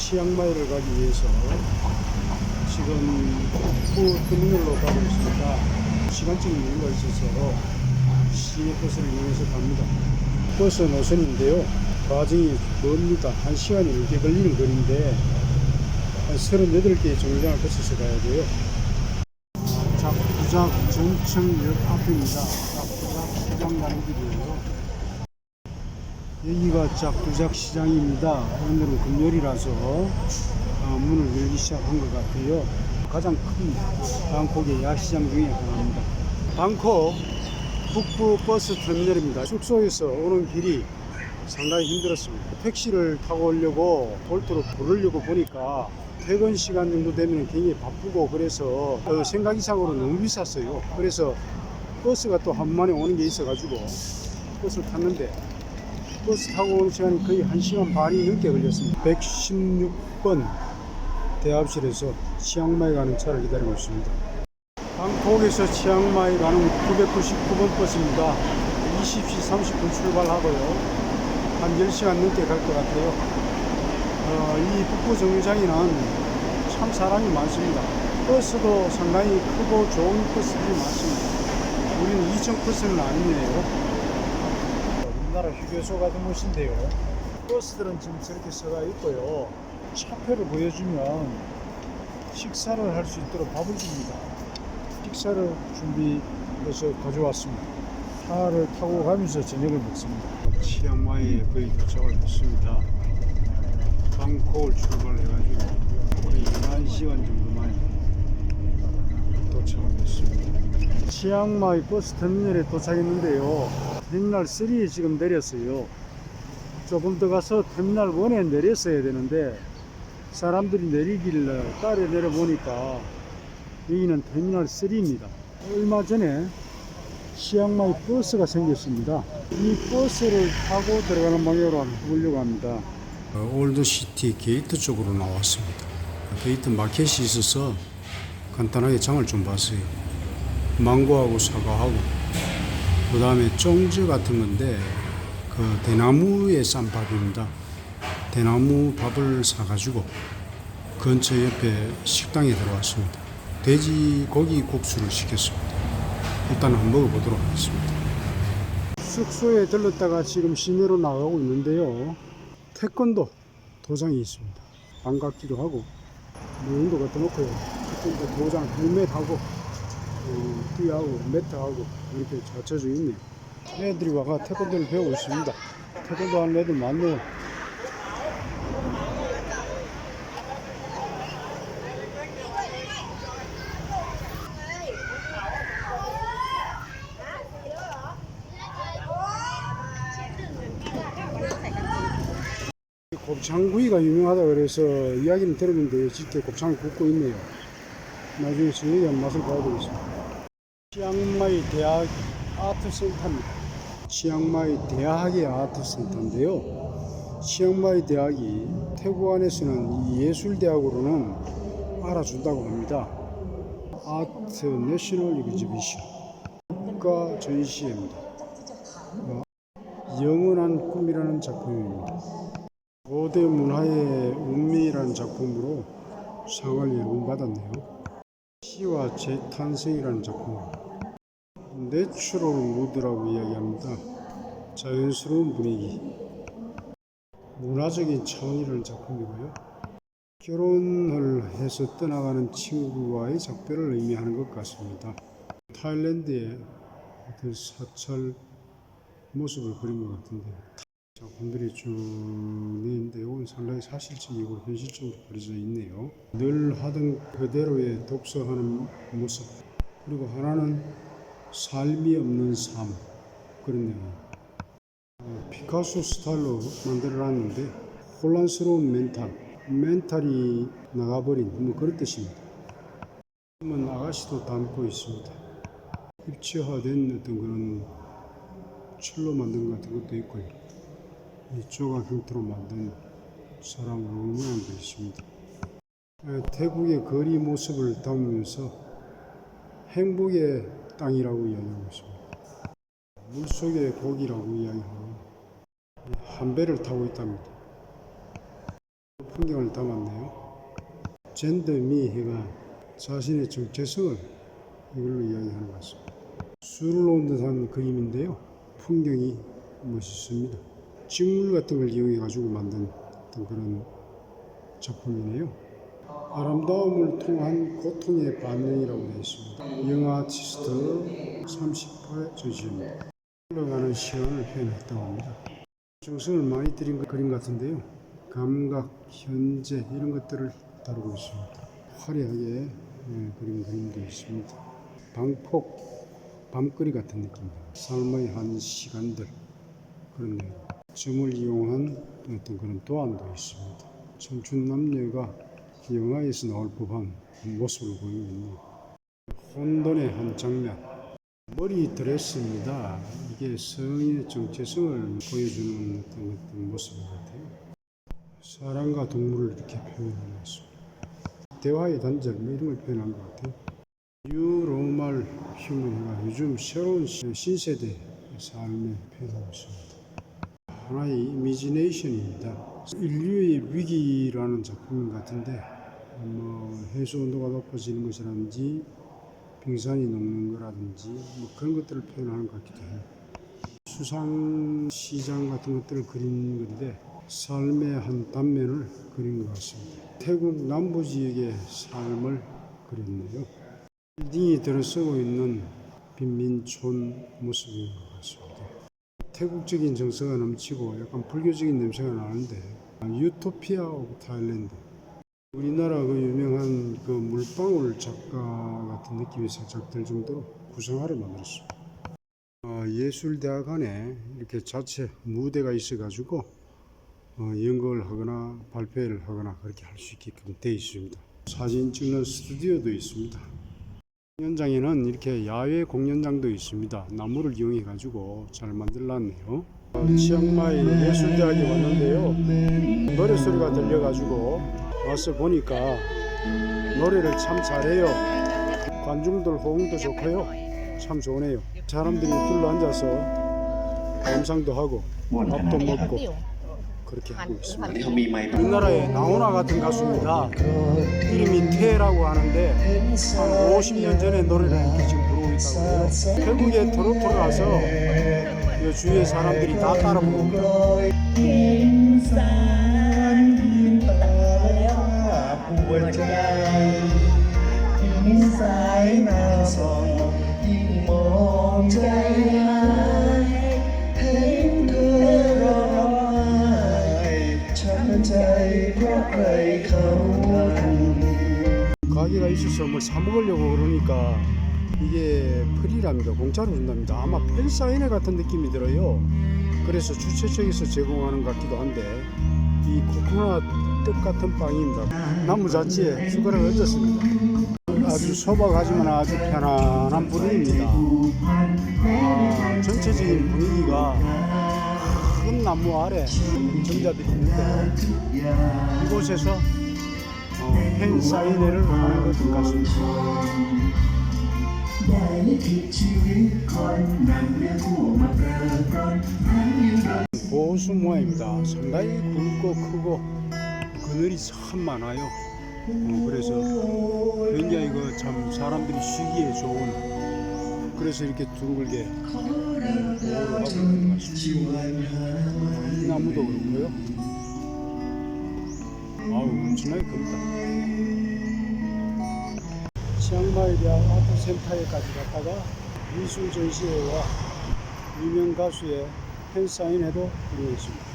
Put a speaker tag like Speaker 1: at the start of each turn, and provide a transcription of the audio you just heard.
Speaker 1: 치앙마이를 가기 위해서 지금 터미널로 가고 있습니다. 시간적인 이유가 있어서 시내버스를 이용해서 갑니다. 버스 노선인데요, 과정이 멉니다. 1시간이 넘게 걸리는 거리인데 한 38개의 정류장을 거쳐서 가야 돼요. 작두작 전청역 앞입니다. 작두작 시장 가는 길이에요. 여기가 작두작 시장입니다. 오늘은 금요일이라서 문을 열기 시작한 것 같아요. 가장 큰 방콕의 야시장 중에 하나입니다. 방콕 북부 버스 터미널입니다. 숙소에서 오는 길이 상당히 힘들었습니다. 택시를 타고 오려고 볼트로 부르려고 보니까 퇴근 시간 정도 되면 굉장히 바쁘고, 그래서 생각 이상으로 너무 비쌌어요. 그래서 버스가 또 한 번에 오는 게 있어가지고 버스를 탔는데, 버스 타고 오는 시간이 거의 1시간 반이 넘게 걸렸습니다. 116번 대합실에서 치앙마이 가는 차를 기다리고 있습니다. 방콕에서 치앙마이 가는 999번 버스입니다. 20시 30분 출발하고요. 한 10시간 넘게 갈 것 같아요. 이 북부 정류장에는 참 사람이 많습니다. 버스도 상당히 크고 좋은 버스들이 많습니다. 우리는 2층 버스는 아니네요. 우리나라 휴게소 같은 곳인데요, 버스들은 지금 저렇게 서가 있고요, 차표를 보여주면 식사를 할 수 있도록 밥을 줍니다. 식사를 준비해서 가져왔습니다. 차를 타고 가면서 저녁을 먹습니다. 치앙마이에 거의 도착을 했습니다. 방콕을 출발해가지고 거의 1시간 정도 만에 도착을 했습니다. 치앙마이 버스 터미널에 도착했는데요, 터미널 3에 지금 내렸어요. 조금 더 가서 터미널 1에 내렸어야 되는데 사람들이 내리길래 따라 내려보니까 여기는 터미널 3입니다. 얼마 전에 치앙마이 버스가 생겼습니다. 이 버스를 타고 들어가는 방향으로 해보려고 합니다. 올드시티 게이트 쪽으로 나왔습니다. 게이트 마켓이 있어서 간단하게 장을 좀 봤어요. 망고하고 사과하고, 그 다음에 쫑즈 같은 건데 그 대나무에 싼 밥입니다. 대나무 밥을 사가지고 근처 옆에 식당에 들어왔습니다. 돼지고기 국수를 시켰습니다. 일단 한번 먹어보도록 하겠습니다. 숙소에 들렀다가 지금 시내로 나가고 있는데요, 태권도 도장이 있습니다. 반갑기도 하고, 운동가 떠놓고요, 태권도 도장 헬멧하고 띠하고 매트하고 이렇게 갖춰져 있네요. 애들이 와가 태권도를 배우고 있습니다. 태권도 하는 애들 많네요. 곱창구이가 유명하다 그래서 이야기는 들었는데 직접 곱창을 굽고 있네요. 나중에 저녁에 한 맛을 봐야 되겠습니다. 치앙마이 대학 아트센터입니다. 치앙마이 대학의 아트센터인데요, 치앙마이 대학이 태국 안에서는 예술대학으로는 알아준다고 합니다. 아트 내셔널 exhibition, 국가 전시회입니다. 영원한 꿈이라는 작품입니다. 고대 문화의 운명이라는 작품으로 상을 여러 번 받았네요. 시와 재탄생이라는 작품입니다. 내추럴 무드라고 이야기합니다. 자연스러운 분위기, 문화적인 차원이라는 작품이고요, 결혼을 해서 떠나가는 친구와의 작별을 의미하는 것 같습니다. 타일랜드의 어떤 사찰 모습을 그린 것 같은데요. 작품들이 쭉 있는데 이건 상당히 사실적이고 현실적으로 그려져 있네요. 늘 하던 그대로의 독서하는 모습, 그리고 하나는 삶이 없는 삶, 그런 내용. 피카소 스타일로 만들어놨는데 혼란스러운 멘탈이 나가버린 뭐 그런 뜻입니다. 아가씨도 담고 있습니다. 입체화된 어떤 그런 철로 만든 것 같은 것도 있고요. 이 조각 형태로 만든 사람을 응원한 게 있습니다. 태국의 거리 모습을 담으면서 행복의 땅이라고 이야기하고 있습니다. 물속의 고기라고 이야기하고 한 배를 타고 있답니다. 풍경을 담았네요. 젠더미 해가 자신의 정체성을 이걸로 이야기하는 것 같습니다. 술을 놓은 듯한 그림인데요. 풍경이 멋있습니다. 식물 같은 걸 이용해 가지고 만든 어떤 그런 작품이네요. 아름다움을 통한 고통의 반응이라고 되어 있습니다. 영 아티스트 30호의 전시입니다. 흘러가는 시간을 표현했다고 합니다. 정성을 많이 들인 그림 같은데요. 감각, 현재 이런 것들을 다루고 있습니다. 화려하게 그린 그림도 있습니다. 방폭, 밤거리 같은 느낌입니다. 삶의 한 시간들 그런 내용. 점을 이용한 어떤 그런 도안도 있습니다. 청춘 남녀가 영화에서 나올 법한 모습을 보이고 있는 혼돈의 한 장면. 머리 드레스입니다. 이게 성인의 정체성을 보여주는 어떤 모습인 것 같아요. 사람과 동물을 이렇게 표현한 모습. 대화의 단절 이런 걸 표현한 것 같아요. 뉴로멀 휴먼이가 요즘 새로운 신세대의 삶에 표현하고 있습니다. 하나의 이미지네이션입니다. 인류의 위기라는 작품 같은데 해수온도가 높아지는 것이라든지 빙산이 녹는 거라든지 그런 것들을 표현하는 것 같기도 해요. 수상시장 같은 것들을 그린 건데 삶의 한 단면을 그린 것 같습니다. 태국 남부 지역의 삶을 그렸네요. 빌딩이 들어서고 있는 빈민촌 모습인 것 같습니다. 태국적인 정서가 넘치고 약간 불교적인 냄새가 나는데 유토피아 오브 타일랜드, 우리나라 그 유명한 그 물방울 작가 같은 느낌이 살짝 들 정도로 구성화를 만들었습니다. 예술대학 안에 이렇게 자체 무대가 있어가지고 연극을 하거나 발표를 하거나 그렇게 할 수 있게끔 되어 있습니다. 사진 찍는 스튜디오도 있습니다. 공연장에는 이렇게 야외 공연장도 있습니다. 나무를 이용해 가지고 잘 만들었네요. 치앙마이 예술대학에 왔는데요. 노래 소리가 들려 가지고 와서 보니까 노래를 참 잘해요. 관중들 호응도 좋고요. 참 좋네요. 사람들이 둘러 앉아서 감상도 하고 밥도 먹고 그렇게 하고 있습니다. 우리나라의 나훈아 같은 가수입니다. 이름이 태라고 하는데 한 50년 전에 노래를 이렇게 지금 부르고 있다고 해요. 결국에 토론토로 가서 이 주위의 사람들이 다 따라 부릅니다. 가게가 있어서 뭘 사 먹으려고 그러니까 이게 프리랍니다. 공짜로 준답니다. 아마 팬사인회 같은 느낌이 들어요. 그래서 주최 측에서 제공하는 것 같기도 한데 이 코코넛 떡 같은 빵입니다. 나무자치에 숟가락을 얹었습니다. 아주 소박하지만 아주 편안한 분위기입니다. 전체적인 분위기가 큰 나무 아래 점자들이 있는데 이곳에서 팬사인회를 하는 것 같습니다. 보수 모양입니다. 상당히 굵고 크고 그늘이 참 많아요. 그래서 굉장히 참 사람들이 쉬기에 좋은, 그래서 이렇게 둥글게 보호를 하고 있는 것 같습니다. 이 나무도 그렇고요. 엄청나게 큽니다. 치앙마이 대학 아트센터에까지 갔다가 미술 전시회와 유명 가수의 팬사인회도 이루어졌습니다.